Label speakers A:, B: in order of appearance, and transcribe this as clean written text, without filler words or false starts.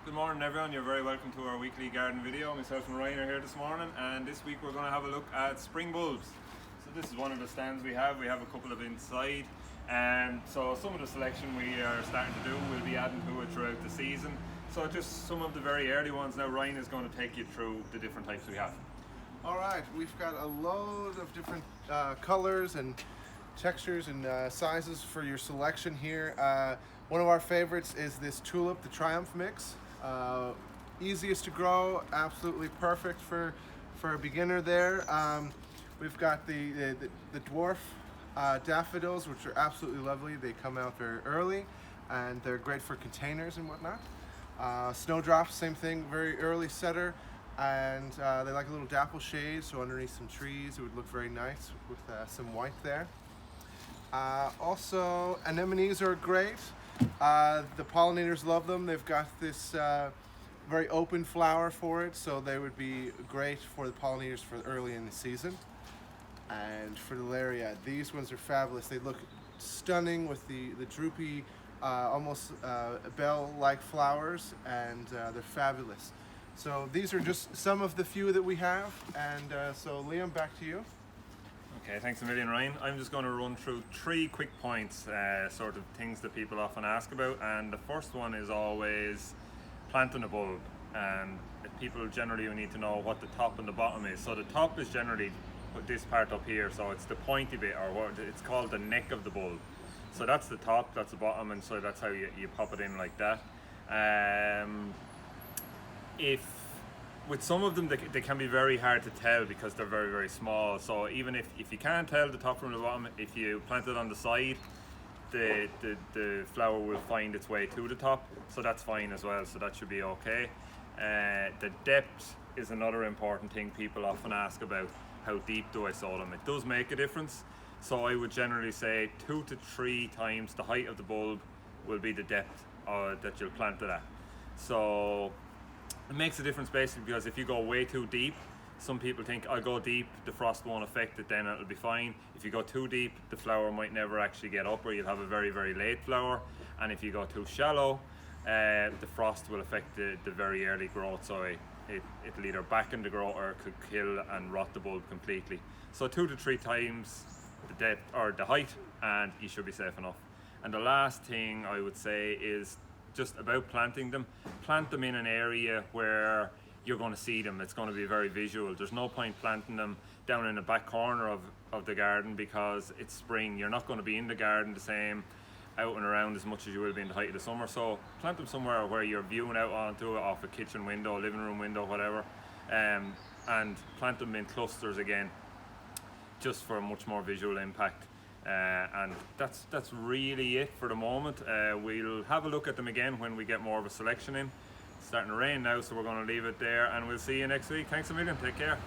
A: Good morning everyone, you're very welcome to our weekly garden video. Myself and Ryan are here this morning, and this week we're going to have a look at spring bulbs. So this is one of the stands we have a couple of inside, and so some of the selection we are starting to do we'll be adding to it throughout the season. So just some of the very early ones. Now Ryan is going to take you through the different types we have.
B: Alright, we've got a load of different colors and textures and sizes for your selection here. One of our favorites is this Tulip the Triumph mix. Easiest to grow, absolutely perfect for a beginner there. We've got the dwarf daffodils, which are absolutely lovely. They come out very early and they're great for containers and whatnot. Snowdrops, same thing, very early setter, and they like a little dapple shade, so underneath some trees it would look very nice with some white there. Also, anemones are great. The pollinators love them. They've got this very open flower for it, so they would be great for the pollinators for early in the season. And for the Laria, these ones are fabulous. They look stunning with the droopy, almost bell-like flowers, and they're fabulous. So these are just some of the few that we have, and so Liam, back to you.
A: Okay, thanks a million Ryan. I'm just going to run through 3 quick points, sort of things that people often ask about, and the first one is always planting a bulb, and people generally need to know what the top and the bottom is. So the top is generally this part up here, so it's the pointy bit, or what it's called the neck of the bulb. So that's the top, that's the bottom, and so that's how you pop it in like that. With some of them, they can be very hard to tell because they're very, very small. So even if you can't tell the top from the bottom, if you plant it on the side, the flower will find its way to the top. So that's fine as well, so that should be okay. The depth is another important thing people often ask about. How deep do I sow them? It does make a difference. So I would generally say 2 to 3 times the height of the bulb will be the depth that you'll plant it at. So it makes a difference basically because if you go way too deep, some people think I'll go deep, the frost won't affect it, then it'll be fine. If you go too deep, the flower might never actually get up, or you'll have a very, very late flower. And if you go too shallow, the frost will affect the very early growth, so it'll either backen the growth or it could kill and rot the bulb completely. So 2 to 3 times the depth or the height, and you should be safe enough. And the last thing I would say is just about planting them. Plant them in an area where you're going to see them. It's going to be very visual. There's no point planting them down in the back corner of the garden because it's spring. You're not going to be in the garden the same out and around as much as you will be in the height of the summer. So plant them somewhere where you're viewing out onto it, off a kitchen window, living room window, whatever, and plant them in clusters again, just for a much more visual impact. And that's really it for the moment. We'll have a look at them again when we get more of a selection in. It's starting to rain now, so we're going to leave it there, and we'll see you next week. Thanks a million, take care.